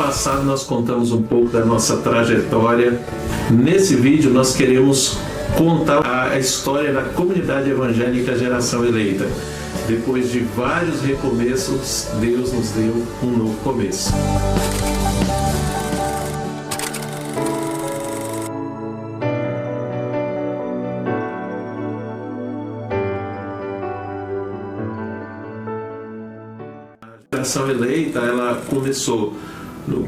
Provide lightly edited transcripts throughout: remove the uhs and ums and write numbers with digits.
passado nós contamos um pouco da nossa trajetória. Nesse vídeo nós queremos contar a história da comunidade evangélica Geração Eleita. Depois de vários recomeços, Deus nos deu um novo começo. A Geração Eleita, ela começou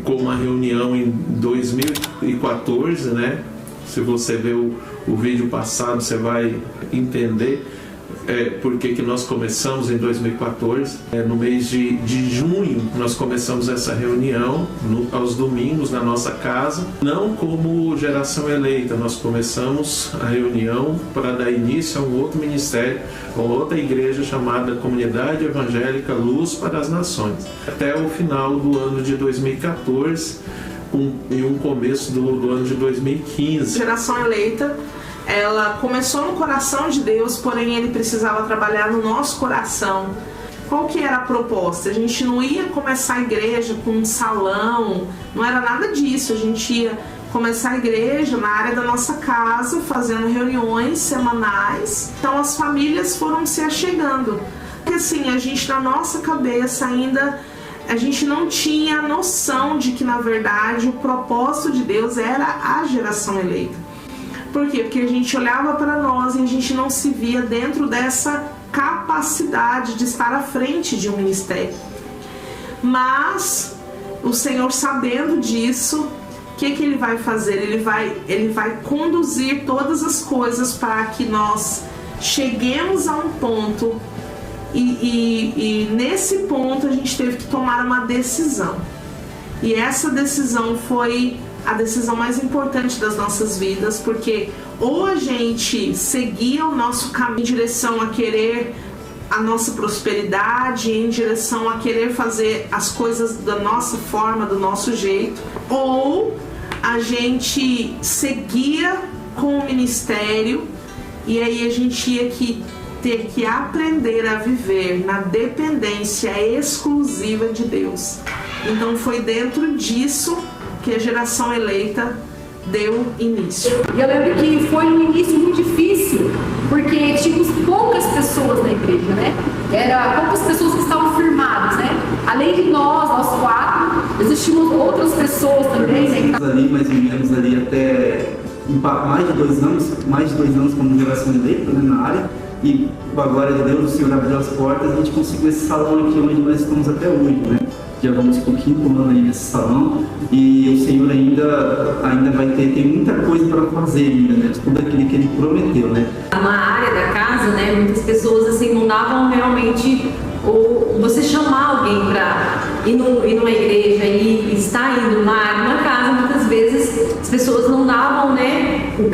com uma reunião em 2014, né? Se você ver o vídeo passado, você vai entender por que nós começamos em 2014. No mês de junho, nós começamos essa reunião aos domingos na nossa casa. Não como Geração Eleita, nós começamos a reunião para dar início a um outro ministério, a outra igreja chamada Comunidade Evangélica Luz para as Nações. Até o final do ano de 2014 e um começo do ano de 2015. Geração Eleita, ela começou no coração de Deus, porém ele precisava trabalhar no nosso coração. Qual que era a proposta? A gente não ia começar a igreja com um salão, não era nada disso. A gente ia começar a igreja na área da nossa casa, fazendo reuniões semanais. Então as famílias foram se achegando. Porque assim, a gente na nossa cabeça ainda, a gente não tinha noção de que na verdade o propósito de Deus era a geração eleita. Por quê? Porque a gente olhava para nós e a gente não se via dentro dessa capacidade de estar à frente de um ministério. Mas o Senhor, sabendo disso, o que ele vai fazer? Ele vai conduzir todas as coisas para que nós cheguemos a um ponto e nesse ponto a gente teve que tomar uma decisão. E essa decisão foi a decisão mais importante das nossas vidas, porque ou a gente seguia o nosso caminho em direção a querer a nossa prosperidade, em direção a querer fazer as coisas da nossa forma, do nosso jeito, ou a gente seguia com o ministério e aí a gente ia ter que aprender a viver na dependência exclusiva de Deus. Então foi dentro disso que a Geração Eleita deu início. E eu lembro que foi um início muito difícil, porque tínhamos poucas pessoas na igreja, né? Era poucas pessoas que estavam firmadas, né? Além de nós quatro, existiam outras pessoas também, né? Ali, mais ou menos ali até mais de 2 anos como Geração Eleita, né, na área. E com a glória de Deus, o Senhor abriu as portas e a gente conseguiu esse salão aqui onde nós estamos até hoje, né? Já vamos por 5º ano aí nesse salão e o Senhor ainda vai tem muita coisa para fazer ainda, né? Tudo aquilo que Ele prometeu, né? Na área da casa, né, muitas pessoas assim não davam realmente você chamar alguém para ir numa igreja e estar indo numa casa, muitas vezes as pessoas não davam, né, o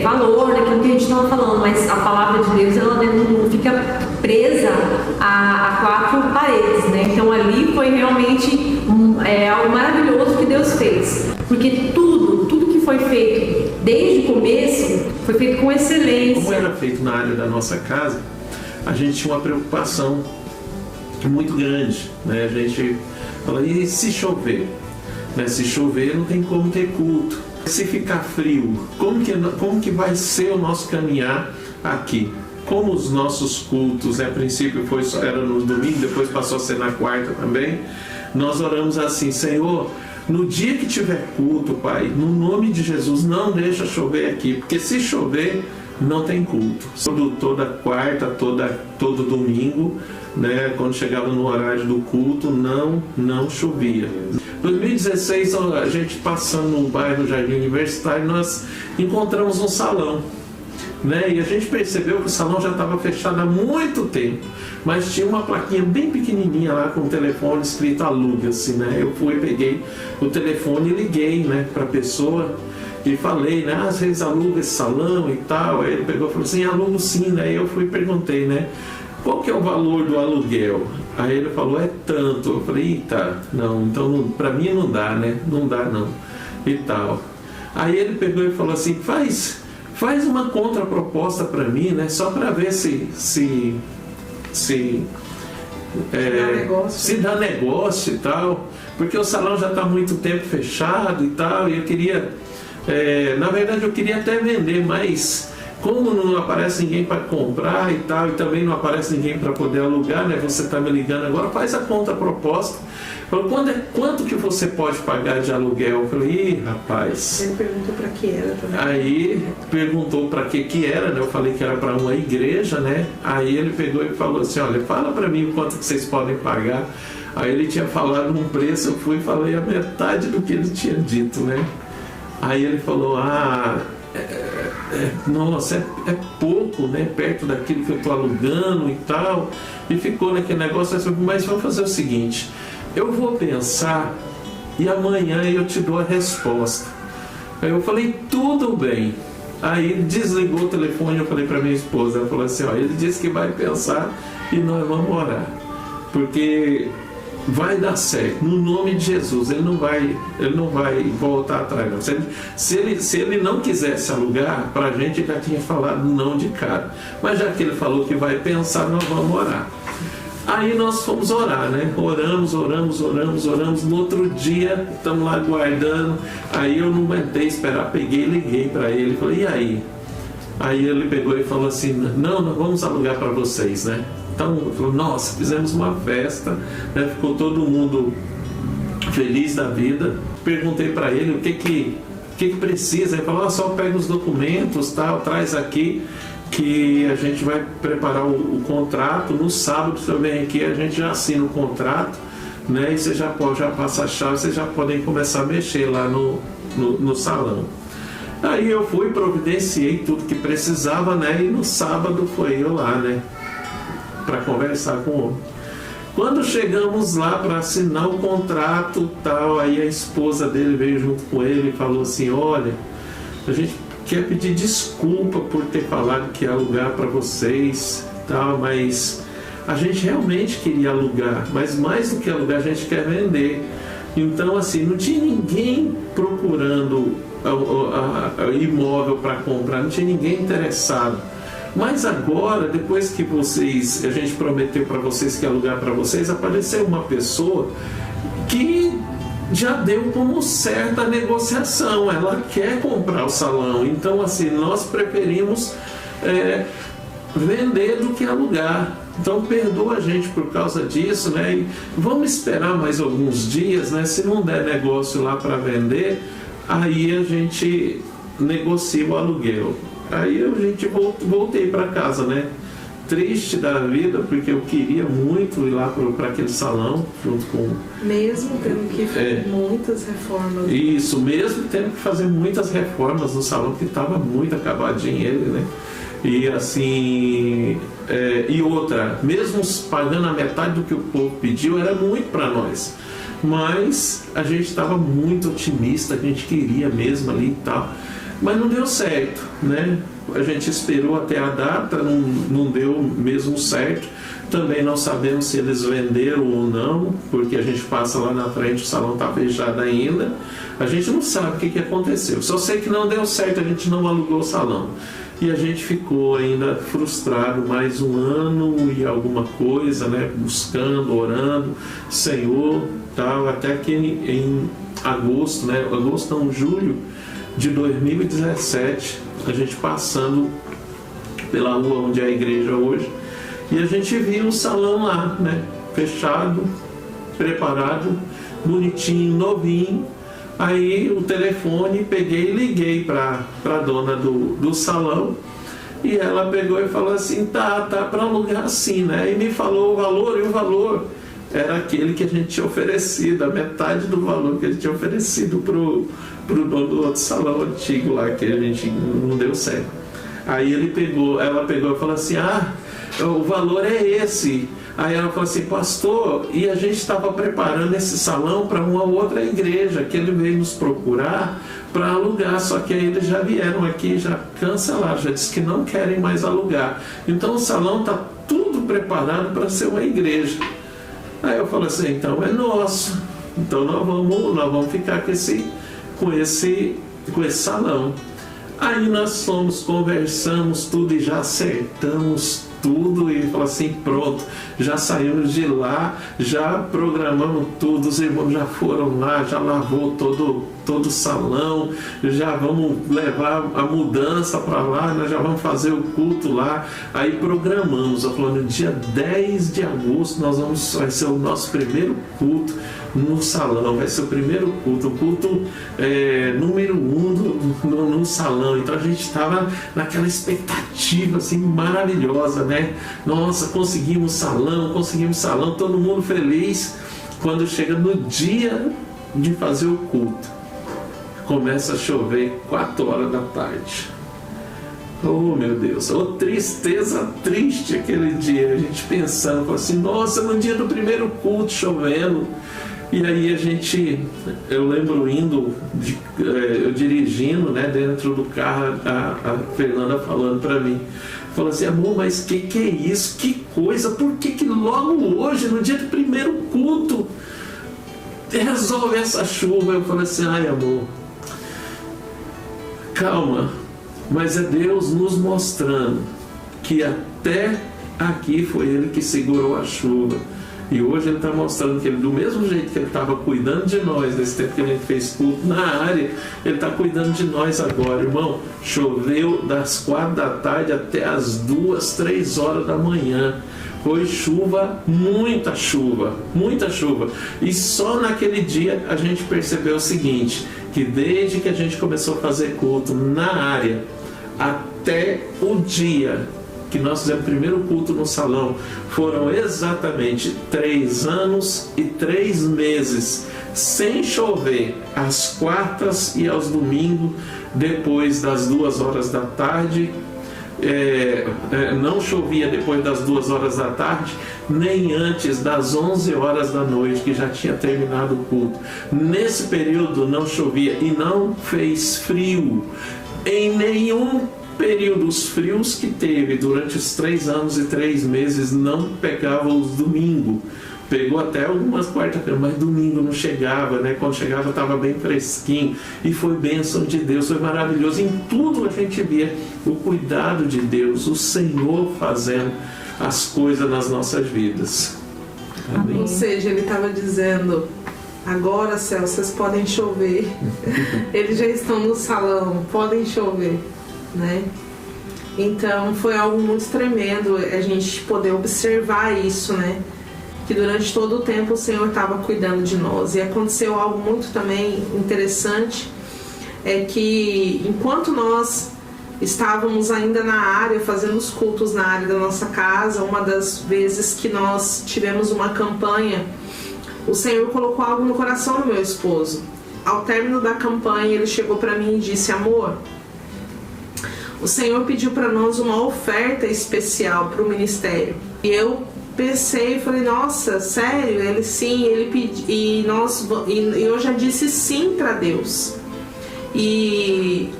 valor naquilo que a gente estava falando, mas a palavra de Deus ela não fica presa a 4 paredes, né? Então ali foi realmente algo maravilhoso que Deus fez, porque tudo que foi feito desde o começo foi feito com excelência. Como era feito na área da nossa casa, a gente tinha uma preocupação muito grande, né? A gente fala, e se chover? Né? Se chover não tem como ter culto. Se ficar frio, como que vai ser o nosso caminhar aqui? Como os nossos cultos, né? A princípio era no domingo, depois passou a ser na quarta também, nós oramos assim, Senhor, no dia que tiver culto, Pai, no nome de Jesus, não deixa chover aqui, porque se chover, não tem culto. Toda quarta, todo domingo, né, quando chegava no horário do culto, não chovia. Em 2016, a gente passando no bairro Jardim Universitário, nós encontramos um salão, né, e a gente percebeu que o salão já estava fechado há muito tempo, mas tinha uma plaquinha bem pequenininha lá com o telefone escrito aluga, assim, né. Eu peguei o telefone e liguei, né, para a pessoa e falei, né, às vezes aluga esse salão e tal. Aí ele pegou e falou assim, alugo sim, né. Eu fui e perguntei, né, qual que é o valor do aluguel? Aí ele falou, é tanto. Eu falei, eita, não, então pra mim não dá, né, não dá não, e tal. Aí ele pegou e falou assim, faz uma contraproposta para mim, né, só para ver se se dá negócio e tal, porque o salão já está há muito tempo fechado e tal, e eu queria, na verdade eu queria até vender, mas como não aparece ninguém para comprar e tal, e também não aparece ninguém para poder alugar, né? Você está me ligando agora, faz a contraproposta. Falou, quanto que você pode pagar de aluguel? Eu falei, ih, rapaz. Ele perguntou para que era também. Aí perguntou para que era, né? Eu falei que era para uma igreja, né? Aí ele pegou e falou assim, olha, fala para mim o quanto que vocês podem pagar. Aí ele tinha falado um preço, eu fui e falei a metade do que ele tinha dito, né? Aí ele falou, nossa, é pouco, né? Perto daquilo que eu estou alugando e tal. E ficou naquele negócio, mas vamos fazer o seguinte, eu vou pensar e amanhã eu te dou a resposta. Aí eu falei, tudo bem. Aí ele desligou o telefone, eu falei para minha esposa, ela falou assim, ó, ele disse que vai pensar e nós vamos orar. Porque vai dar certo, no nome de Jesus, ele não vai voltar atrás. Não. Se ele não quisesse alugar, para a gente já tinha falado não de cara. Mas já que ele falou que vai pensar, nós vamos orar. Aí nós fomos orar, né? Oramos. No outro dia, estamos lá guardando. Aí eu não aguentei esperar, peguei e liguei para ele. Falei, e aí? Aí ele pegou e falou assim, não, nós vamos alugar para vocês, né? Então, falou, nossa, fizemos uma festa, né? Ficou todo mundo feliz da vida. Perguntei para ele o que precisa. Ele falou, só pega os documentos, tal, traz aqui, que a gente vai preparar o contrato. No sábado, se eu venho aqui, a gente já assina o contrato, né? E você já passa a chave, vocês já podem começar a mexer lá no salão. Aí eu fui, providenciei tudo que precisava, né? E no sábado foi eu lá, né? Para conversar com o homem. Quando chegamos lá para assinar o contrato, tal, aí a esposa dele veio junto com ele e falou assim, olha, a gente quer pedir desculpa por ter falado que ia alugar para vocês, tal, mas a gente realmente queria alugar, mas mais do que alugar, a gente quer vender. Então, assim, não tinha ninguém procurando imóvel para comprar, não tinha ninguém interessado. Mas agora, depois que a gente prometeu para vocês que ia alugar para vocês, apareceu uma pessoa que já deu como certa negociação, ela quer comprar o salão. Então, assim, nós preferimos vender do que alugar. Então, perdoa a gente por causa disso, né? E vamos esperar mais alguns dias, né? Se não der negócio lá para vender, aí a gente negocia o aluguel. Aí a gente voltei para casa, né? Triste da vida, porque eu queria muito ir lá para aquele salão, junto com... Mesmo tendo que fazer muitas reformas. Isso, mesmo tendo que fazer muitas reformas no salão, que estava muito acabadinho ele, né? E assim... e outra, mesmo pagando a metade do que o povo pediu, era muito para nós. Mas a gente estava muito otimista, a gente queria mesmo ali e tal. Mas não deu certo, né? A gente esperou até a data, não deu mesmo certo. Também não sabemos se eles venderam ou não, porque a gente passa lá na frente, o salão está fechado ainda. A gente não sabe o que aconteceu. Só sei que não deu certo, a gente não alugou o salão. E a gente ficou ainda frustrado mais um ano e alguma coisa, né? Buscando, orando, Senhor, tal, até que em agosto, né? Julho de 2017, a gente passando pela rua onde é a igreja hoje, e a gente viu um salão lá, né? Fechado, preparado, bonitinho, novinho. Aí o telefone, peguei e liguei para a dona do salão, e ela pegou e falou assim, tá para alugar assim, né? E me falou o valor, e o valor era aquele que a gente tinha oferecido, a metade do valor que a gente tinha oferecido pro dono do outro salão antigo lá, que a gente não deu certo. Aí ela pegou e falou assim, o valor é esse. Aí ela falou assim, pastor, e a gente estava preparando esse salão para uma outra igreja, que ele veio nos procurar para alugar, só que aí eles já vieram aqui, já cancelaram, já disse que não querem mais alugar. Então o salão está tudo preparado para ser uma igreja. Aí eu falei assim, então é nosso, então nós vamos ficar com esse salão. Aí nós fomos, conversamos tudo e já acertamos tudo e falou assim, pronto, já saímos de lá, já programamos tudo, os irmãos já foram lá, já lavou todo o salão, já vamos levar a mudança para lá, nós já vamos fazer o culto lá. Aí programamos, eu falei, no dia 10 de agosto vai ser o nosso primeiro culto no salão, vai ser o primeiro culto, o culto número 1 no salão. Então a gente estava naquela expectativa assim maravilhosa, né? Nossa, conseguimos salão, todo mundo feliz. Quando chega no dia de fazer o culto, começa a chover 4 horas da tarde. Oh meu Deus, tristeza triste aquele dia, a gente pensando assim, nossa, no dia do primeiro culto chovendo. E aí eu lembro eu dirigindo, né, dentro do carro, a Fernanda falando para mim, falou assim, amor, mas que é isso? Que coisa? Por que logo hoje, no dia do primeiro culto, resolve essa chuva? Eu falei assim, ai amor, calma, mas é Deus nos mostrando que até aqui foi Ele que segurou a chuva. E hoje Ele está mostrando que Ele, do mesmo jeito que Ele estava cuidando de nós nesse tempo que a gente fez culto na área, Ele está cuidando de nós agora, irmão. Choveu das 4 da tarde até as 2, 3 horas da manhã. Foi chuva, muita chuva. E só naquele dia a gente percebeu o seguinte, que desde que a gente começou a fazer culto na área, até o dia que nós fizemos o primeiro culto no salão, foram exatamente 3 anos e 3 meses, sem chover, às quartas e aos domingos, depois das 2 horas da tarde. Não chovia depois das 2 horas da tarde, nem antes das 11 horas da noite, que já tinha terminado o culto. Nesse período não chovia e não fez frio. Em nenhum período, os frios que teve durante os 3 anos e 3 meses não pegavam os domingos. Pegou até algumas quarta-feira, mas domingo não chegava, né? Quando chegava estava bem fresquinho. E foi bênção de Deus, foi maravilhoso. Em tudo a gente via o cuidado de Deus, o Senhor fazendo as coisas nas nossas vidas. Amém. Ou seja, Ele estava dizendo, agora, céu, vocês podem chover. Eles já estão no salão, podem chover, né? Então foi algo muito tremendo a gente poder observar isso, né? Que durante todo o tempo o Senhor estava cuidando de nós. E aconteceu algo muito também interessante, é que enquanto nós estávamos ainda na área, fazendo os cultos na área da nossa casa, uma das vezes que nós tivemos uma campanha, o Senhor colocou algo no coração do meu esposo. Ao término da campanha, ele chegou para mim e disse, amor, o Senhor pediu para nós uma oferta especial para o ministério. E eu pensei, falei, nossa, sério? Ele sim, ele pediu, e eu já disse sim para Deus. E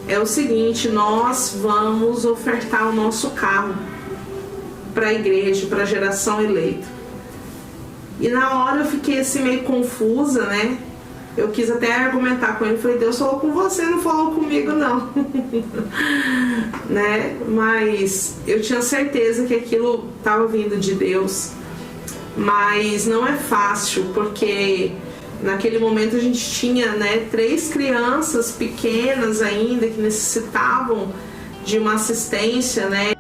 é o seguinte, nós vamos ofertar o nosso carro para a igreja, para a geração eleita. E na hora eu fiquei assim meio confusa, né? Eu quis até argumentar com ele, falei, Deus falou com você, não falou comigo não. Né? Mas eu tinha certeza que aquilo estava vindo de Deus. Mas não é fácil, porque naquele momento a gente tinha, né, 3 crianças pequenas ainda que necessitavam de uma assistência, né?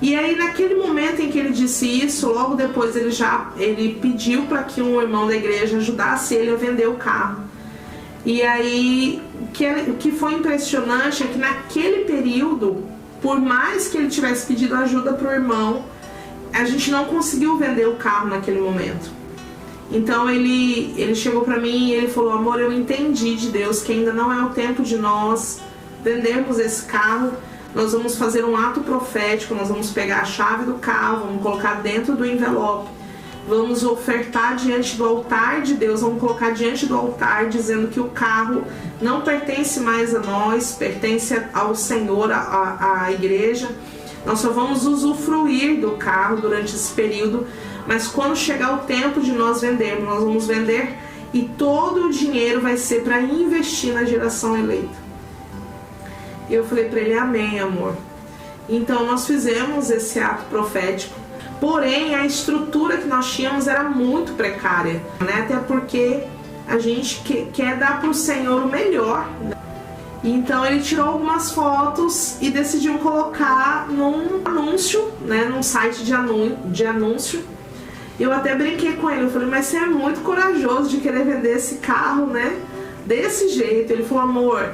E aí naquele momento em que ele disse isso, logo depois ele pediu para que um irmão da igreja ajudasse ele a vender o carro. E aí o que foi impressionante é que naquele período, por mais que ele tivesse pedido ajuda para o irmão, a gente não conseguiu vender o carro naquele momento. Então ele chegou para mim e ele falou, amor, eu entendi de Deus que ainda não é o tempo de nós vendermos esse carro. Nós vamos fazer um ato profético, nós vamos pegar a chave do carro, vamos colocar dentro do envelope, vamos ofertar diante do altar de Deus, vamos colocar diante do altar, dizendo que o carro não pertence mais a nós, pertence ao Senhor, à igreja. Nós só vamos usufruir do carro durante esse período, mas quando chegar o tempo de nós vendermos, nós vamos vender e todo o dinheiro vai ser para investir na geração eleita. E eu falei para ele, amém, amor. Então nós fizemos esse ato profético, porém a estrutura que nós tínhamos era muito precária, né? Até porque a gente quer dar para o Senhor o melhor. Então ele tirou algumas fotos e decidiu colocar num anúncio, né? Num site de anúncio. Eu até brinquei com ele, eu falei, mas você é muito corajoso de querer vender esse carro, né? Desse jeito. Ele falou, amor,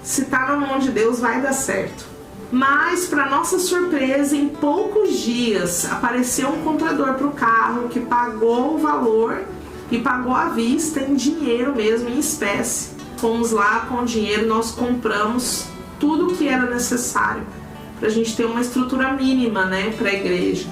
se tá na mão de Deus vai dar certo. Mas, para nossa surpresa, em poucos dias apareceu um comprador para o carro que pagou o valor e pagou à vista em dinheiro mesmo, em espécie. Fomos lá com o dinheiro, nós compramos tudo o que era necessário para a gente ter uma estrutura mínima, né, para a igreja.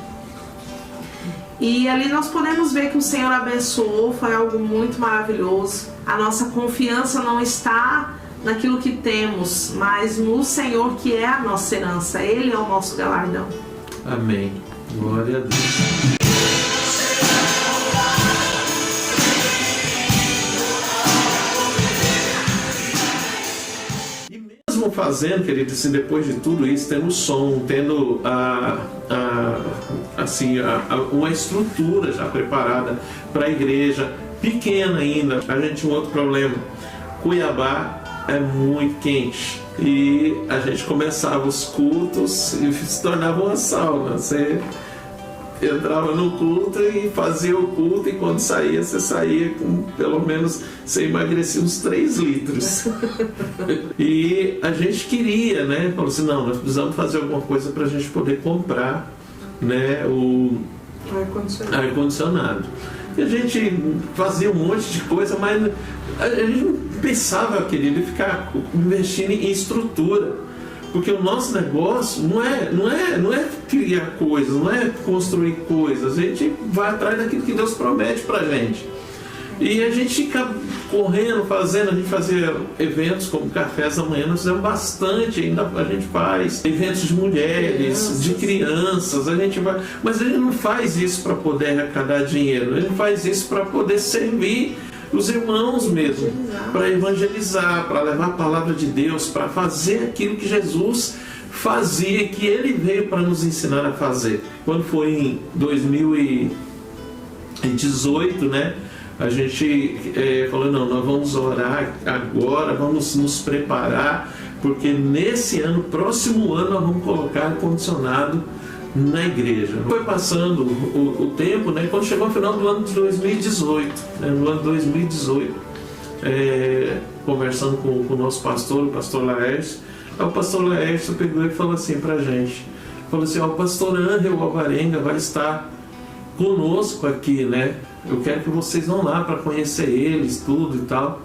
E ali nós podemos ver que o Senhor abençoou, foi algo muito maravilhoso. A nossa confiança não está naquilo que temos, mas no Senhor, que é a nossa herança. Ele é o nosso galardão. Amém. Glória a Deus. E mesmo fazendo, querido, assim, depois de tudo isso, tendo som, tendo uma estrutura já preparada para a igreja, pequena ainda, a gente tinha um outro problema. Cuiabá é muito quente e a gente começava os cultos e se tornava uma sauna. Você entrava no culto e fazia o culto, e quando saía, você saía com pelo menos, você emagrecia uns 3 litros. E a gente queria, né? Falou assim, não, nós precisamos fazer alguma coisa para a gente poder comprar, né, o ar-condicionado. E a gente fazia um monte de coisa, mas a gente não pensava, querido, em ficar investindo em estrutura, porque o nosso negócio não é criar coisas, não é construir coisas. A gente vai atrás daquilo que Deus promete pra gente. E a gente fica correndo, fazendo. A gente fazia eventos como Cafés da Manhã, nós fizemos bastante, ainda a gente faz eventos de mulheres, de crianças, a gente vai, mas a gente não faz isso para poder arrecadar dinheiro, a gente faz isso para poder servir os irmãos mesmo, para evangelizar, para levar a palavra de Deus, para fazer aquilo que Jesus fazia, que Ele veio para nos ensinar a fazer. Quando foi em 2018, né? A gente falou, não, nós vamos orar agora, vamos nos preparar, porque nesse ano, próximo ano, nós vamos colocar ar-condicionado na igreja. Foi passando o tempo, né? Quando chegou no final do ano de 2018, né? No ano de 2018, conversando com o nosso pastor, o pastor Laércio, o pastor Laércio pegou e falou assim pra gente, falou assim, o pastor Ângelo Alvarenga vai estar conosco aqui, né? Eu quero que vocês vão lá para conhecer eles, tudo e tal.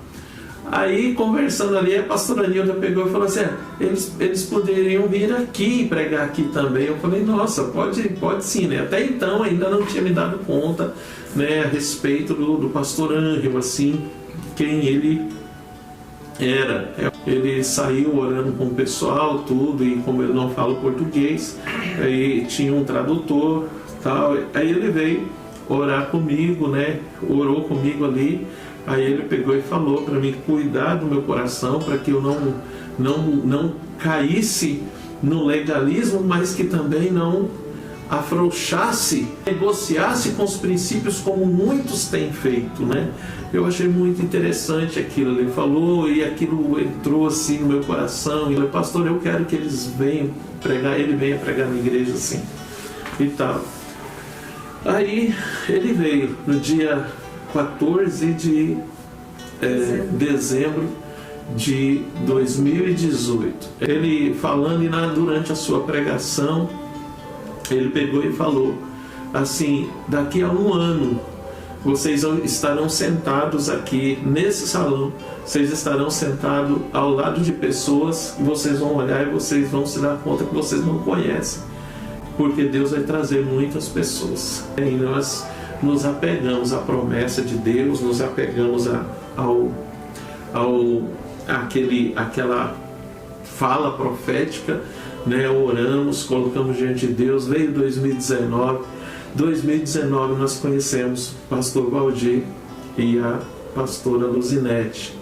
Aí, conversando ali, a pastora Nilda pegou e falou assim, eles poderiam vir aqui e pregar aqui também. Eu falei, nossa, pode sim, né? Até então ainda não tinha me dado conta, né, a respeito do pastor Ângelo, assim, quem ele era. Ele saiu orando com o pessoal, tudo, e como ele não fala português, aí tinha um tradutor, tal. Aí ele veio orar comigo, né? Orou comigo ali. Aí ele pegou e falou para mim cuidar do meu coração, para que eu não caísse no legalismo, mas que também não afrouxasse, negociasse com os princípios como muitos têm feito, né? Eu achei muito interessante aquilo. Ele falou e aquilo entrou assim no meu coração. E eu falei, pastor, eu quero que eles venham pregar, ele venha pregar na igreja assim e tal. Aí ele veio no dia 14 de dezembro de 2018. Ele falando, e durante a sua pregação, ele pegou e falou assim, daqui a 1 ano, vocês estarão sentados aqui nesse salão, vocês estarão sentados ao lado de pessoas, vocês vão olhar e vocês vão se dar conta que vocês não conhecem, porque Deus vai trazer muitas pessoas. E nós nos apegamos à promessa de Deus, nos apegamos àquela fala profética, né? Oramos, colocamos diante de Deus. Veio 2019 nós conhecemos o pastor Valdir e a pastora Luzinete,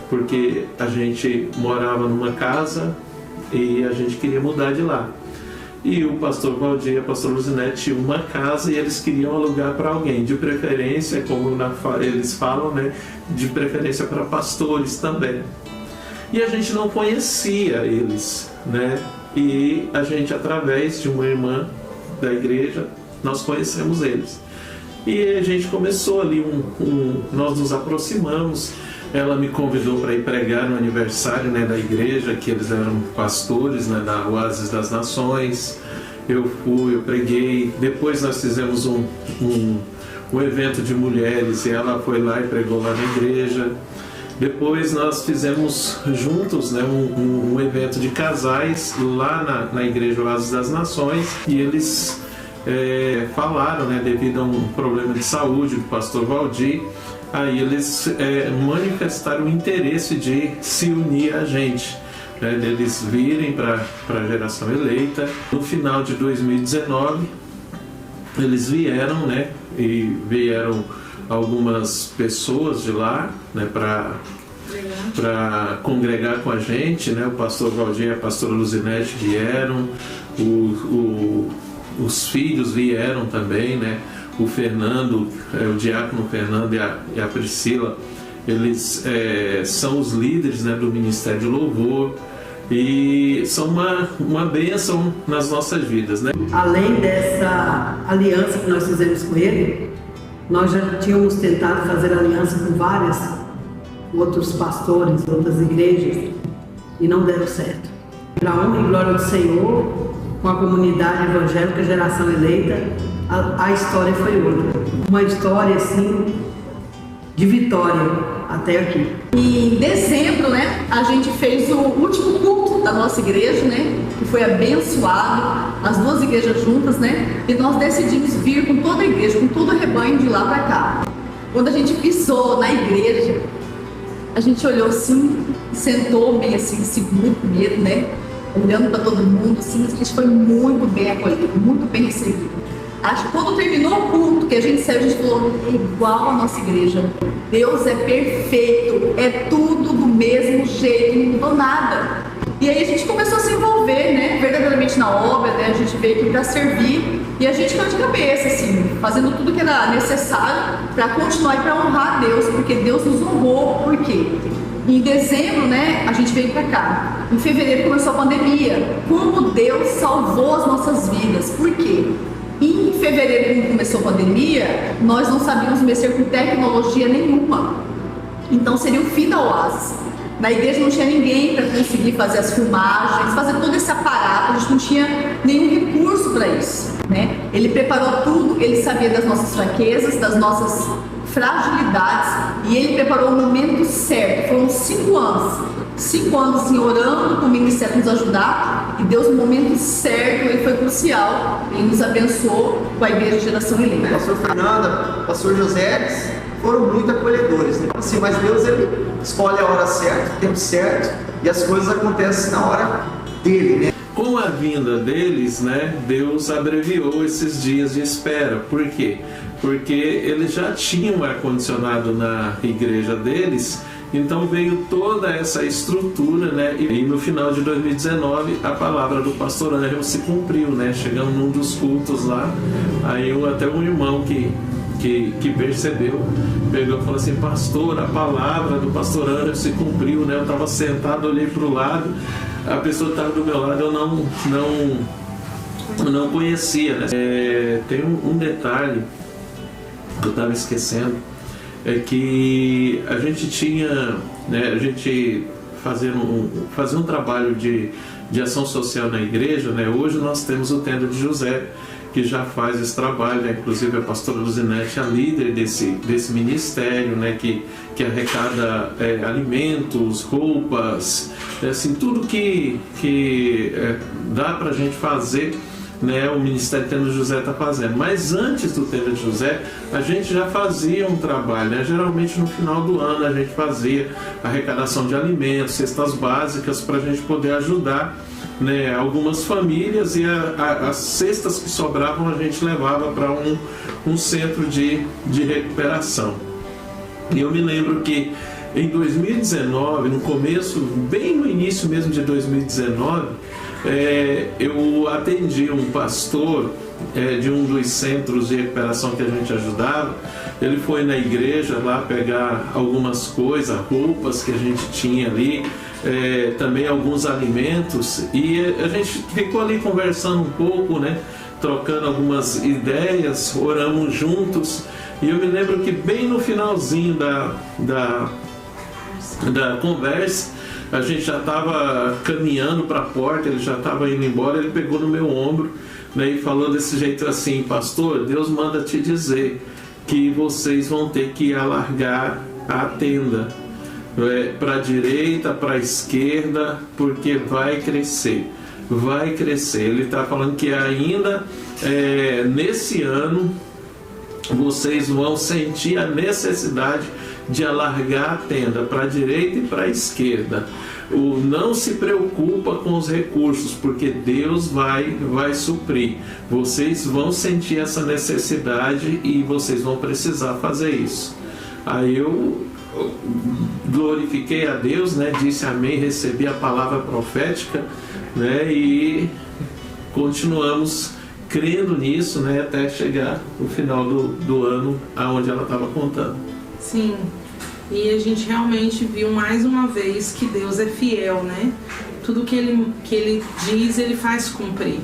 porque a gente morava numa casa e a gente queria mudar de lá. e o pastor Valdir e a pastora Luzinete tinham uma casa e eles queriam alugar para alguém, de preferência, como eles falam, né, de preferência para pastores também. E a gente não conhecia eles, né? E a gente, através de uma irmã da igreja, nós conhecemos eles. E a gente começou ali, nós nos aproximamos. Ela me convidou para ir pregar no aniversário, né, da igreja, que eles eram pastores, né, da Oásis das Nações. Eu fui, eu preguei. Depois nós fizemos um evento de mulheres e ela foi lá e pregou lá na igreja. Depois nós fizemos juntos, né, um evento de casais lá na igreja Oásis das Nações, e eles falaram, né, devido a um problema de saúde do pastor Valdir, aí eles manifestaram o interesse de se unir a gente, né, deles virem para a geração eleita. No final de 2019 eles vieram, né, e vieram algumas pessoas de lá, né, para congregar com a gente, né? O pastor Valdir e a pastora Luzinete vieram, os filhos vieram também, né? O Fernando, o diácono Fernando e a Priscila, eles são os líderes, né, do Ministério de Louvor, e são uma bênção nas nossas vidas, né? Além dessa aliança que nós fizemos com ele, nós já tínhamos tentado fazer aliança com vários outros pastores, outras igrejas, e não deram certo. Para a honra e glória do Senhor, com a comunidade evangélica Geração Eleita, a história foi outra. Uma história, assim, de vitória até aqui. E em dezembro, né, a gente fez o último culto da nossa igreja, né, que foi abençoado, as duas igrejas juntas, né, e nós decidimos vir com toda a igreja, com todo o rebanho de lá para cá. Quando a gente pisou na igreja, a gente olhou assim, sentou meio assim, seguro, com medo, né, olhando para todo mundo, assim, a gente foi muito bem acolhido, muito bem recebido. Acho que quando terminou o culto, que a gente saiu, a gente falou, é igual a nossa igreja. Deus é perfeito, é tudo do mesmo jeito, não mudou nada. E aí a gente começou a se envolver, né, verdadeiramente na obra, né, a gente veio aqui para servir, e a gente caiu de cabeça, assim, fazendo tudo que era necessário para continuar e para honrar a Deus, porque Deus nos honrou. Por quê? Em dezembro, né, a gente veio para cá. Em fevereiro começou a pandemia. Como Deus salvou as nossas vidas. Por quê? Em fevereiro, quando começou a pandemia, nós não sabíamos mexer com tecnologia nenhuma. Então seria o fim da Oásis. Na igreja não tinha ninguém para conseguir fazer as filmagens, fazer todo esse aparato, a gente não tinha nenhum recurso para isso, né? Ele preparou tudo, ele sabia das nossas fraquezas, das nossas fragilidades, e ele preparou o momento certo. Foram 5 anos. 5 anos assim, orando com o ministério para nos ajudar, e Deus, no momento certo, ele foi crucial, ele nos abençoou com a igreja Geração Eleita. Pastor Fernanda, pastor José foram muito acolhedores, né? Assim, mas Deus, ele escolhe a hora certa, o tempo certo, e as coisas acontecem na hora dele, né? Com a vinda deles, né, Deus abreviou esses dias de espera. Por quê? Porque eles já tinham ar-condicionado na igreja deles, então veio toda essa estrutura, né? E no final de 2019 a palavra do pastor Ângelo se cumpriu, né? Chegamos num dos cultos lá, aí até um irmão que percebeu, pegou e falou assim: pastor, a palavra do pastor Ângelo se cumpriu, né? Eu estava sentado, olhei para o lado, a pessoa que estava do meu lado eu não conhecia, né? Tem um detalhe que eu estava esquecendo, é que a gente tinha, né, a gente fazia um trabalho de ação social na igreja, né? Hoje nós temos o Tenda de José, que já faz esse trabalho, né? Inclusive a pastora Luzinete é a líder desse ministério, né? Que arrecada alimentos, roupas, assim, tudo que dá pra gente fazer, né, o Ministério Tenda de José está fazendo. Mas antes do Tenda de José, a gente já fazia um trabalho, né? Geralmente no final do ano a gente fazia arrecadação de alimentos, cestas básicas, para a gente poder ajudar, né, algumas famílias, e as cestas que sobravam a gente levava para um centro de recuperação. E eu me lembro que em 2019, no começo, bem no início mesmo de 2019, eu atendi um pastor de um dos centros de recuperação que a gente ajudava. Ele foi na igreja lá pegar algumas coisas, roupas que a gente tinha ali, também alguns alimentos, e a gente ficou ali conversando um pouco, né, trocando algumas ideias, oramos juntos. E eu me lembro que bem no finalzinho da conversa, a gente já estava caminhando para a porta, ele já estava indo embora, ele pegou no meu ombro, né, e falou desse jeito assim: pastor, Deus manda te dizer que vocês vão ter que alargar a tenda para a direita, para a esquerda, porque vai crescer. Vai crescer. Ele está falando que ainda nesse ano vocês vão sentir a necessidade de alargar a tenda para a direita e para a esquerda. Não se preocupa com os recursos, porque Deus vai suprir. Vocês vão sentir essa necessidade e vocês vão precisar fazer isso. Aí eu glorifiquei a Deus, né? Disse amém, recebi a palavra profética, né? E continuamos crendo nisso, né? Até chegar no final do ano, aonde ela estava contando. Sim. E a gente realmente viu mais uma vez que Deus é fiel, né? Tudo que ele diz, ele faz cumprir.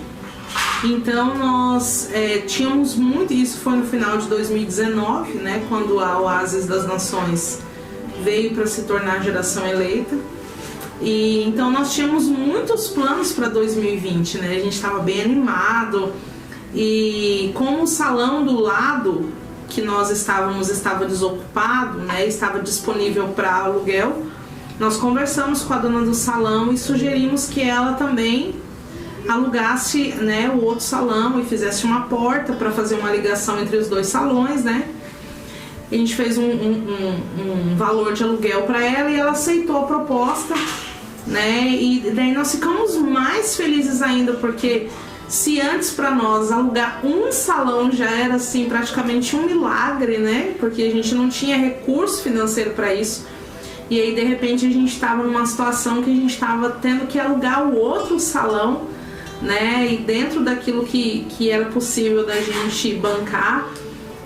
Então nós tínhamos muito, isso foi no final de 2019, né? Quando a Oásis das Nações veio para se tornar geração eleita. E então nós tínhamos muitos planos para 2020, né? A gente estava bem animado. E como o salão do lado que nós estava desocupado, né, estava disponível para aluguel, nós conversamos com a dona do salão e sugerimos que ela também alugasse, né, o outro salão e fizesse uma porta para fazer uma ligação entre os dois salões, né? A gente fez um valor de aluguel para ela e ela aceitou a proposta, né? E daí nós ficamos mais felizes ainda, porque se antes para nós alugar um salão já era assim praticamente um milagre, né? Porque a gente não tinha recurso financeiro para isso. E aí de repente a gente estava numa situação que a gente estava tendo que alugar o outro salão, né? E dentro daquilo que era possível da gente bancar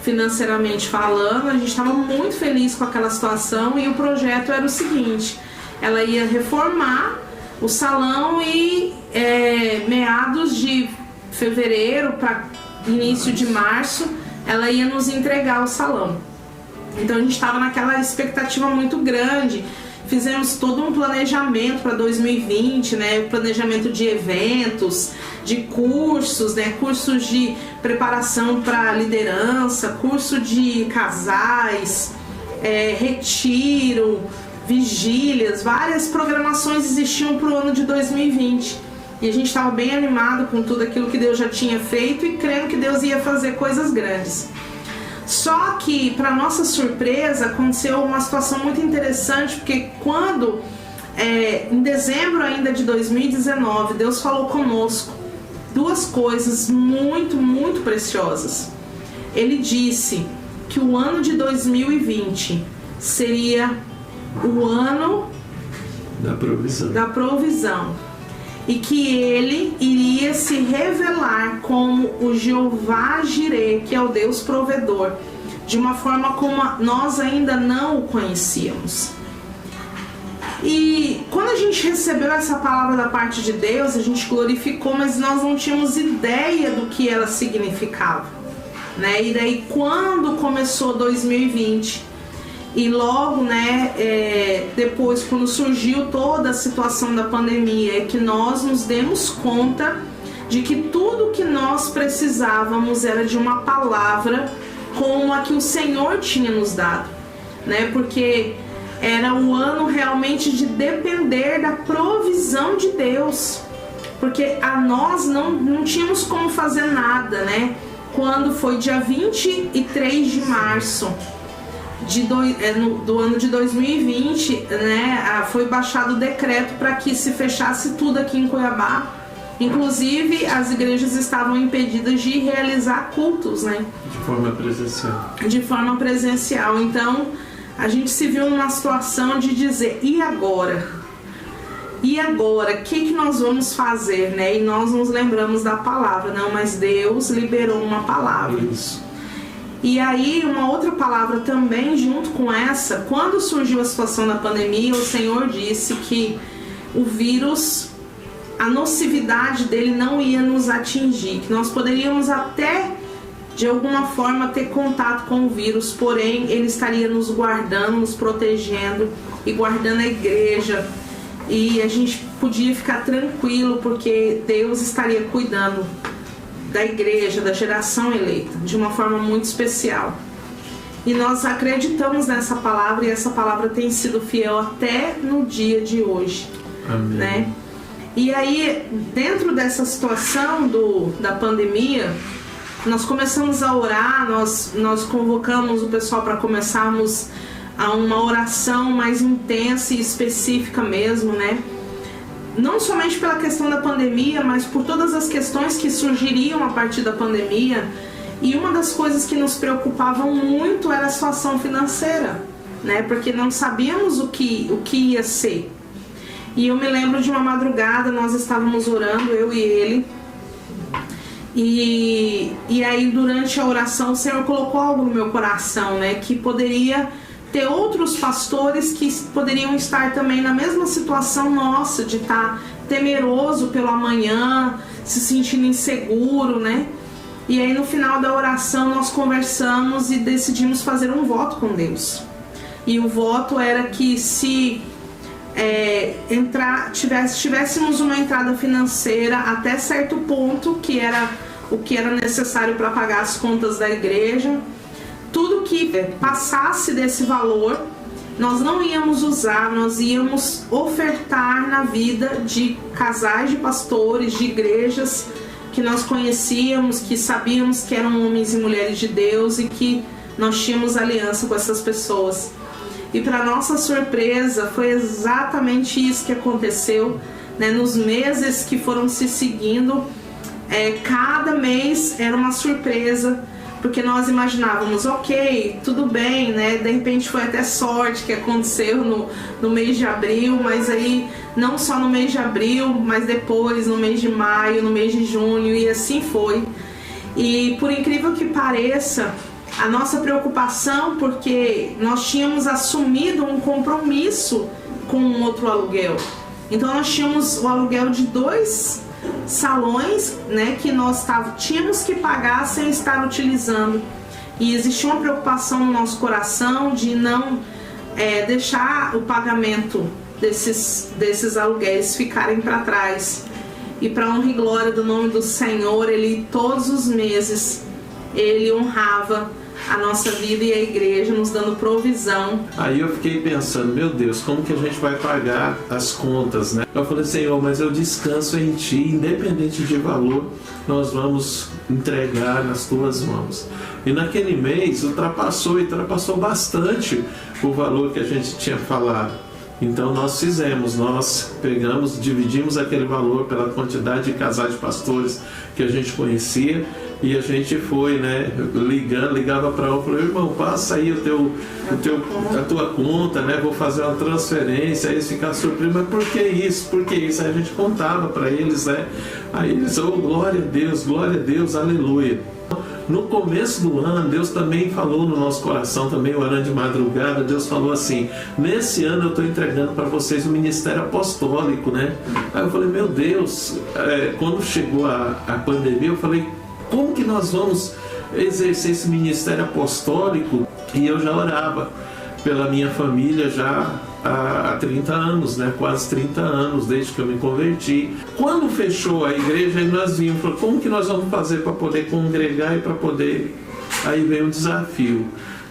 financeiramente falando, a gente estava muito feliz com aquela situação. E o projeto era o seguinte: ela ia reformar o salão e meados de fevereiro para início de março ela ia nos entregar o salão. Então a gente estava naquela expectativa muito grande. Fizemos todo um planejamento para 2020, né? Planejamento de eventos, de cursos, né? Cursos de preparação para liderança, curso de casais, retiro, vigílias, várias programações existiam para o ano de 2020. E a gente estava bem animado com tudo aquilo que Deus já tinha feito e crendo que Deus ia fazer coisas grandes. Só que, para nossa surpresa, aconteceu uma situação muito interessante, porque quando, em dezembro ainda de 2019, Deus falou conosco duas coisas muito, muito preciosas. Ele disse que o ano de 2020 seria o ano da provisão e que ele iria se revelar como o Jeová Jireh, que é o Deus provedor, de uma forma como nós ainda não o conhecíamos. E quando a gente recebeu essa palavra da parte de Deus, a gente glorificou, mas nós não tínhamos ideia do que ela significava, né? E daí quando começou 2020 e logo, né, depois, quando surgiu toda a situação da pandemia, é que nós nos demos conta de que tudo que nós precisávamos era de uma palavra como a que o Senhor tinha nos dado, né? Porque era o ano realmente de depender da provisão de Deus, porque a nós não tínhamos como fazer nada, né? Quando foi dia 23 de março do ano de 2020, né, foi baixado o decreto para que se fechasse tudo aqui em Cuiabá. Inclusive, as igrejas estavam impedidas de realizar cultos, né? De forma presencial. De forma presencial. Então, a gente se viu numa situação de dizer, e agora? E agora, o que nós vamos fazer, né? E nós nos lembramos da palavra, não, mas Deus liberou uma palavra. Isso. E aí, uma outra palavra também, junto com essa, quando surgiu a situação da pandemia, o Senhor disse que o vírus, a nocividade dele não ia nos atingir, que nós poderíamos até, de alguma forma, ter contato com o vírus, porém, ele estaria nos guardando, nos protegendo e guardando a igreja. E a gente podia ficar tranquilo, porque Deus estaria cuidando da igreja, da geração eleita, de uma forma muito especial. E nós acreditamos nessa palavra, e essa palavra tem sido fiel até no dia de hoje. Amém. Né? E aí, dentro dessa situação da pandemia, nós começamos a orar, nós convocamos o pessoal para começarmos a uma oração mais intensa e específica mesmo, né? Não somente pela questão da pandemia, mas por todas as questões que surgiriam a partir da pandemia. E uma das coisas que nos preocupavam muito era a situação financeira, né? Porque não sabíamos o que ia ser. E eu me lembro de uma madrugada, nós estávamos orando, eu e ele. E aí, durante a oração, o Senhor colocou algo no meu coração, né? Que poderia ter outros pastores que poderiam estar também na mesma situação nossa, de estar temeroso pelo amanhã, se sentindo inseguro, né? E aí, no final da oração, nós conversamos e decidimos fazer um voto com Deus. E o voto era que se tivéssemos uma entrada financeira até certo ponto, que era o que era necessário para pagar as contas da igreja, tudo que passasse desse valor, nós não íamos usar, nós íamos ofertar na vida de casais de pastores, de igrejas que nós conhecíamos, que sabíamos que eram homens e mulheres de Deus e que nós tínhamos aliança com essas pessoas. E para nossa surpresa, foi exatamente isso que aconteceu, né? Nos meses que foram se seguindo, cada mês era uma surpresa, porque nós imaginávamos, ok, tudo bem, né? De repente foi até sorte que aconteceu no mês de abril, mas aí não só no mês de abril, mas depois no mês de maio, no mês de junho, e assim foi. E por incrível que pareça, a nossa preocupação, porque nós tínhamos assumido um compromisso com um outro aluguel. Então nós tínhamos o aluguel de 2 salões, né, que nós tínhamos que pagar sem estar utilizando. E existia uma preocupação no nosso coração de não deixar o pagamento desses aluguéis ficarem para trás. E para honra e glória do nome do Senhor, Ele todos os meses, Ele honrava a nossa vida e a igreja, nos dando provisão. Aí eu fiquei pensando, meu Deus, como que a gente vai pagar as contas, né? Eu falei, Senhor, mas eu descanso em Ti, independente de valor, nós vamos entregar nas Tuas mãos. E naquele mês ultrapassou bastante o valor que a gente tinha falado. Então nós pegamos, dividimos aquele valor pela quantidade de casais de pastores que a gente conhecia, e a gente foi, né, ligava para um, falou, irmão, passa aí a tua conta, né, vou fazer uma transferência. Aí eles ficaram surpresos, mas por que isso? Por que isso? Aí a gente contava para eles, né, aí eles, oh, glória a Deus, aleluia. No começo do ano, Deus também falou no nosso coração, também orando de madrugada, Deus falou assim, nesse ano eu estou entregando para vocês o ministério apostólico, né? Aí eu falei, meu Deus, quando chegou a pandemia, eu falei, como que nós vamos exercer esse ministério apostólico? E eu já orava pela minha família já há 30 anos, né? Quase 30 anos, desde que eu me converti. Quando fechou a igreja, aí nós vimos, falou, como que nós vamos fazer para poder congregar e para poder... Aí veio um desafio,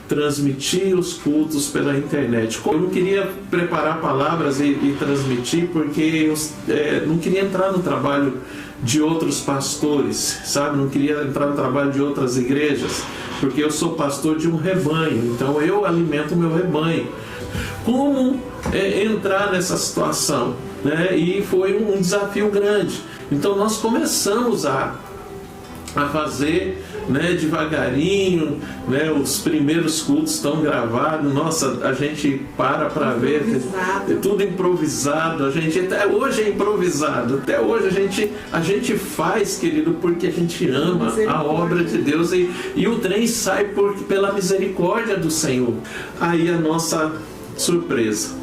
transmitir os cultos pela internet. Eu não queria preparar palavras e transmitir, porque eu não queria entrar no trabalho de outros pastores, sabe? Não queria entrar no trabalho de outras igrejas, porque eu sou pastor de um rebanho, então eu alimento o meu rebanho. Como entrar nessa situação, né? E foi um desafio grande. Então nós começamos a a fazer, né, devagarinho, né, os primeiros cultos estão gravados, nossa, a gente para ver, é tudo improvisado, a gente até hoje é improvisado, até hoje a gente faz, querido, porque a gente ama a obra de Deus e o trem sai pela misericórdia do Senhor. Aí a nossa surpresa,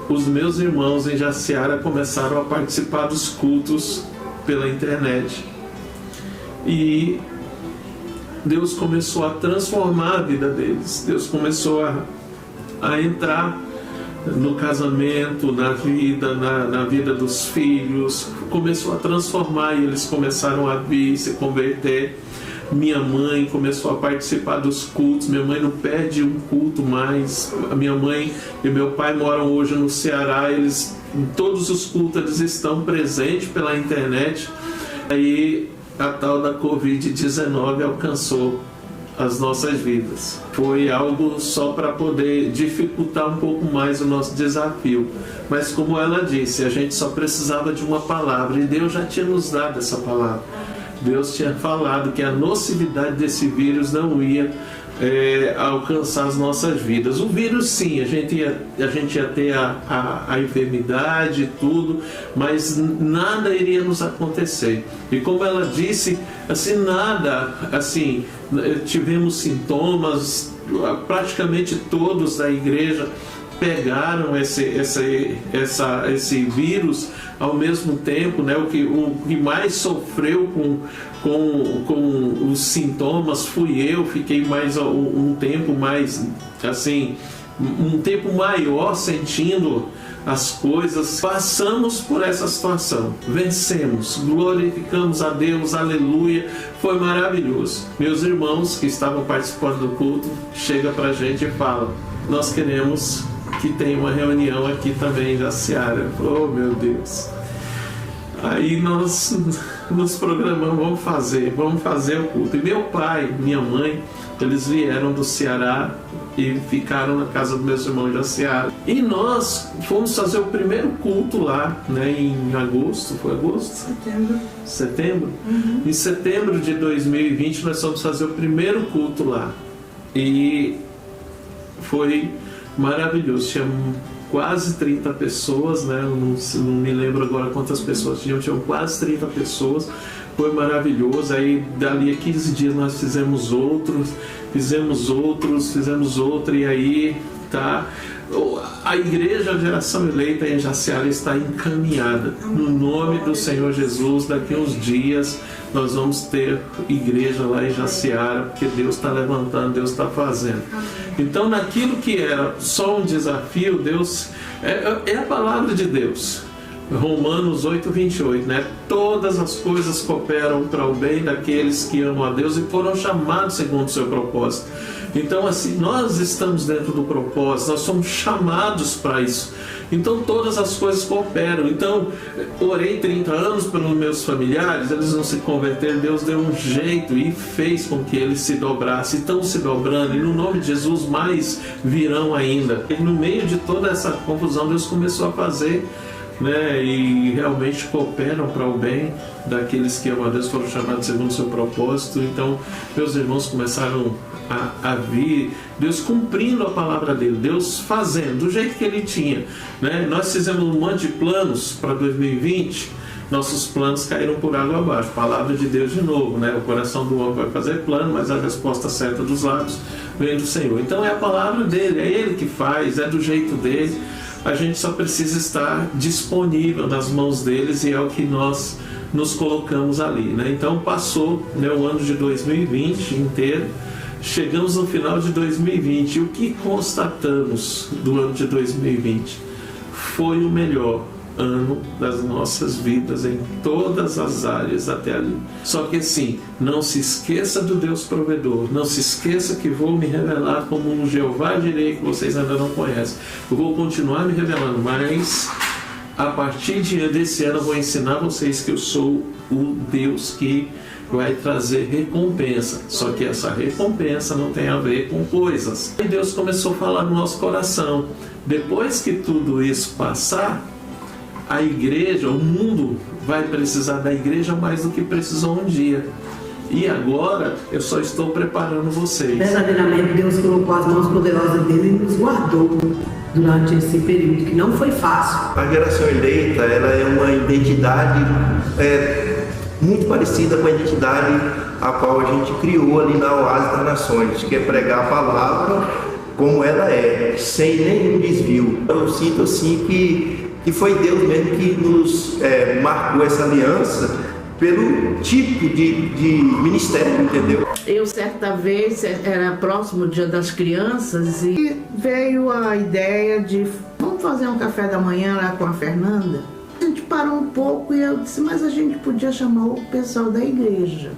os meus irmãos em Jaciara começaram a participar dos cultos pela internet. E Deus começou a transformar a vida deles. Deus começou a entrar no casamento, na vida dos filhos. Começou a transformar e eles começaram a vir, se converter. Minha mãe começou a participar dos cultos. Minha mãe não perde um culto mais. A minha mãe e meu pai moram hoje no Ceará. Eles, em todos os cultos, eles estão presentes pela internet. Aí a tal da Covid-19 alcançou as nossas vidas. Foi algo só para poder dificultar um pouco mais o nosso desafio. Mas como ela disse, a gente só precisava de uma palavra e Deus já tinha nos dado essa palavra. Deus tinha falado que a nocividade desse vírus não ia alcançar as nossas vidas. O vírus sim, a gente ia ter a enfermidade e tudo, mas nada iria nos acontecer. E como ela disse, assim, tivemos sintomas, praticamente todos da igreja pegaram esse vírus ao mesmo tempo, né? O que mais sofreu com os sintomas fui eu. Fiquei mais um tempo maior sentindo as coisas. Passamos por essa situação, vencemos, glorificamos a Deus, aleluia, foi maravilhoso. Meus irmãos que estavam participando do culto chegam pra gente e falam: nós queremos que tenha uma reunião aqui também em Jaciara. Oh, meu Deus. Aí nós nos programamos, vamos fazer o culto. E meu pai, minha mãe, eles vieram do Ceará e ficaram na casa dos meus irmãos em Jaciara. E nós fomos fazer o primeiro culto lá, né, em agosto. Foi agosto? Setembro? Uhum. Em setembro de 2020 nós fomos fazer o primeiro culto lá. E foi maravilhoso. Tinha quase 30 pessoas, né? Eu não me lembro agora quantas pessoas tinham quase 30 pessoas. Foi maravilhoso. Aí dali a 15 dias nós fizemos outro, e aí tá. A igreja Geração Eleita em Jaciara está encaminhada. No nome do Senhor Jesus, daqui a uns dias nós vamos ter igreja lá em Jaciara, porque Deus está levantando, Deus está fazendo. Então, naquilo que era só um desafio, Deus é a palavra de Deus. Romanos 8:28, né? Todas as coisas cooperam para o bem daqueles que amam a Deus e foram chamados segundo o seu propósito. Então, assim, nós estamos dentro do propósito, nós somos chamados para isso. Então, todas as coisas cooperam. Então, orei 30 anos pelos meus familiares, eles não se converteram, Deus deu um jeito e fez com que eles se dobrassem, estão se dobrando, e no nome de Jesus mais virão ainda. E no meio de toda essa confusão, Deus começou a fazer, né, e realmente cooperam para o bem daqueles que amam a Deus, foram chamados segundo o seu propósito. Então, meus irmãos começaram a vir, Deus cumprindo a palavra dele, Deus fazendo do jeito que ele tinha, né? Nós fizemos um monte de planos para 2020, nossos planos caíram por água abaixo. Palavra de Deus de novo, né? O coração do homem vai fazer plano, mas a resposta certa dos lábios vem do Senhor. Então é a palavra dele, é ele que faz, é do jeito dele. A gente só precisa estar disponível nas mãos deles, e é o que nós nos colocamos ali, né? Então passou, né, o ano de 2020 inteiro. Chegamos no final de 2020 e o que constatamos do ano de 2020? Foi o melhor ano das nossas vidas em todas as áreas até ali. Só que assim, não se esqueça do Deus provedor, não se esqueça que vou me revelar como um Jeová Jireh que vocês ainda não conhecem. Eu vou continuar me revelando, mas a partir desse ano eu vou ensinar vocês que eu sou o Deus que vai trazer recompensa, só que essa recompensa não tem a ver com coisas. E Deus começou a falar no nosso coração: depois que tudo isso passar, a igreja, o mundo vai precisar da igreja mais do que precisou um dia. e agora eu só estou preparando vocês. Verdadeiramente, Deus colocou as mãos poderosas dele e nos guardou durante esse período, que não foi fácil. A geração eleita, ela é uma identidade muito parecida com a identidade a qual a gente criou ali na Oásis das Nações, que é pregar a palavra como ela é, sem nenhum desvio. Eu sinto assim que foi Deus mesmo que nos marcou essa aliança pelo tipo de ministério, entendeu? Eu, certa vez, era próximo do Dia das Crianças e veio a ideia de vamos fazer um café da manhã lá com a Fernanda. A gente parou um pouco e eu disse, mas a gente podia chamar o pessoal da igreja,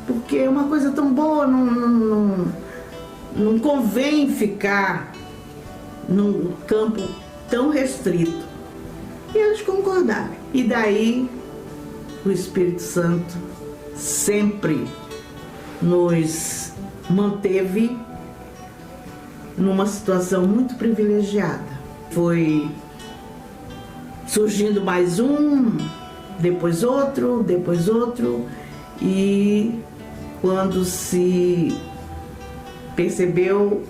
porque é uma coisa tão boa, não convém ficar num campo tão restrito. E eles concordaram. E daí o Espírito Santo sempre nos manteve numa situação muito privilegiada. Foi surgindo mais um, depois outro, e quando se percebeu,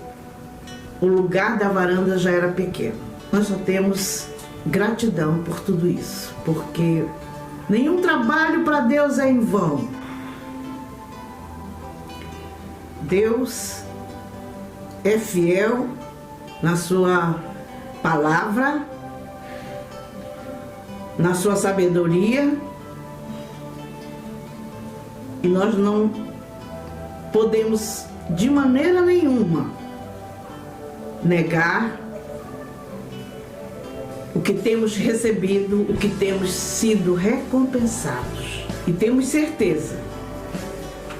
o lugar da varanda já era pequeno. Nós só temos gratidão por tudo isso, porque nenhum trabalho para Deus é em vão. Deus é fiel na sua palavra, na sua sabedoria, e nós não podemos de maneira nenhuma negar o que temos recebido, o que temos sido recompensados. E temos certeza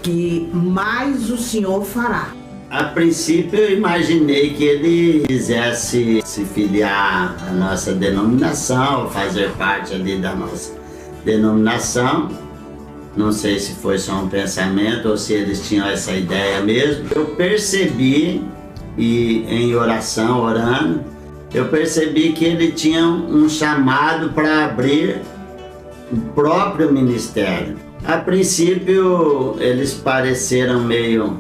que mais o Senhor fará. A princípio eu imaginei que ele quisesse se filiar à nossa denominação, fazer parte ali da nossa denominação. Não sei se foi só um pensamento ou se eles tinham essa ideia mesmo. Eu percebi, e em oração, orando, eu percebi que ele tinha um chamado para abrir o próprio ministério. A princípio, eles pareceram meio,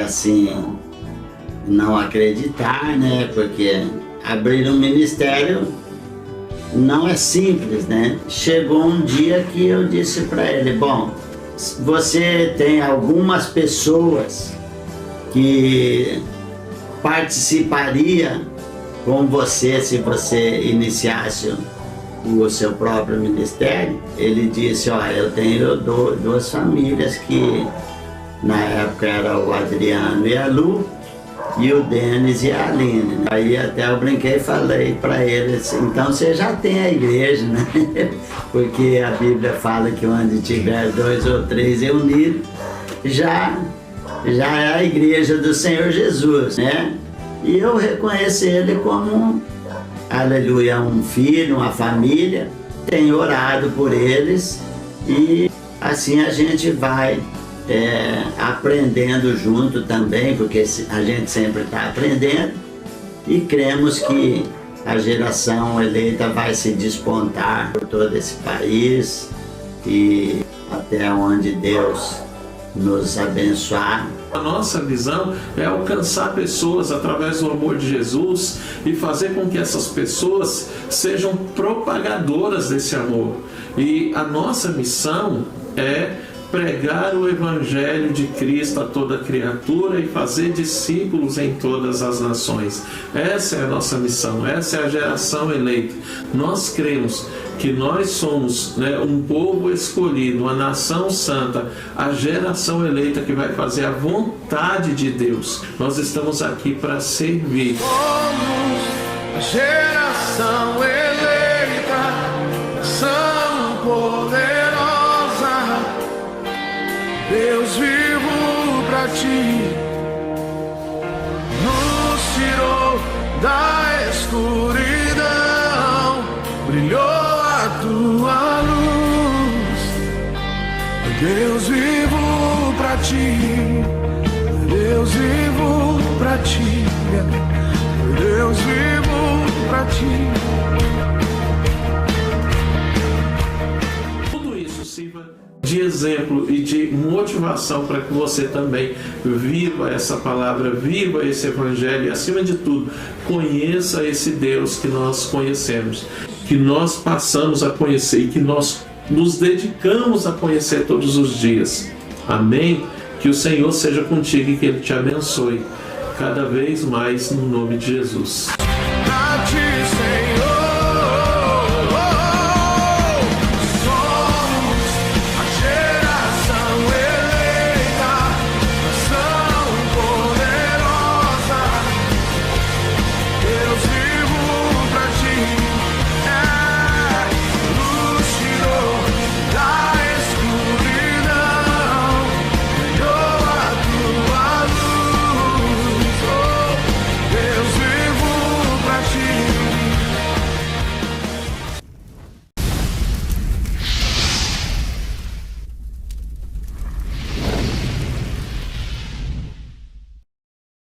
assim, não acreditar, né? Porque abrir um ministério não é simples, né? Chegou um dia que eu disse para ele, bom, você tem algumas pessoas que participaria com você se você iniciasse o seu próprio ministério. Ele disse, ó, eu tenho duas famílias que na época era o Adriano e a Lu, e o Denis e a Aline. Aí até eu brinquei e falei para ele assim, então você já tem a igreja, né? Porque a Bíblia fala que onde tiver 2 ou 3 reunidos, já é a igreja do Senhor Jesus, né? E eu reconheço ele como, aleluia, um filho, uma família. Tenho orado por eles e assim a gente vai aprendendo junto também, porque a gente sempre está aprendendo, e cremos que a geração eleita vai se despontar por todo esse país e até onde Deus nos abençoar. A nossa visão é alcançar pessoas através do amor de Jesus e fazer com que essas pessoas sejam propagadoras desse amor. E a nossa missão é pregar o Evangelho de Cristo a toda criatura e fazer discípulos em todas as nações. Essa é a nossa missão, essa é a geração eleita. Nós cremos que nós somos, um povo escolhido, uma nação santa, a geração eleita que vai fazer a vontade de Deus. Nós estamos aqui para servir. Somos a geração eleita, nação poderosa. Deus vivo pra ti, nos tirou da escuridão, brilhou a tua luz. Deus vivo pra ti, Deus vivo pra ti, Deus vivo pra ti. Tudo isso sirva de de exemplo e de motivação para que você também viva essa palavra, viva esse evangelho e, acima de tudo, conheça esse Deus que nós conhecemos, que nós passamos a conhecer e que nós nos dedicamos a conhecer todos os dias. Amém? Que o Senhor seja contigo e que Ele te abençoe cada vez mais no nome de Jesus. A ti, Senhor.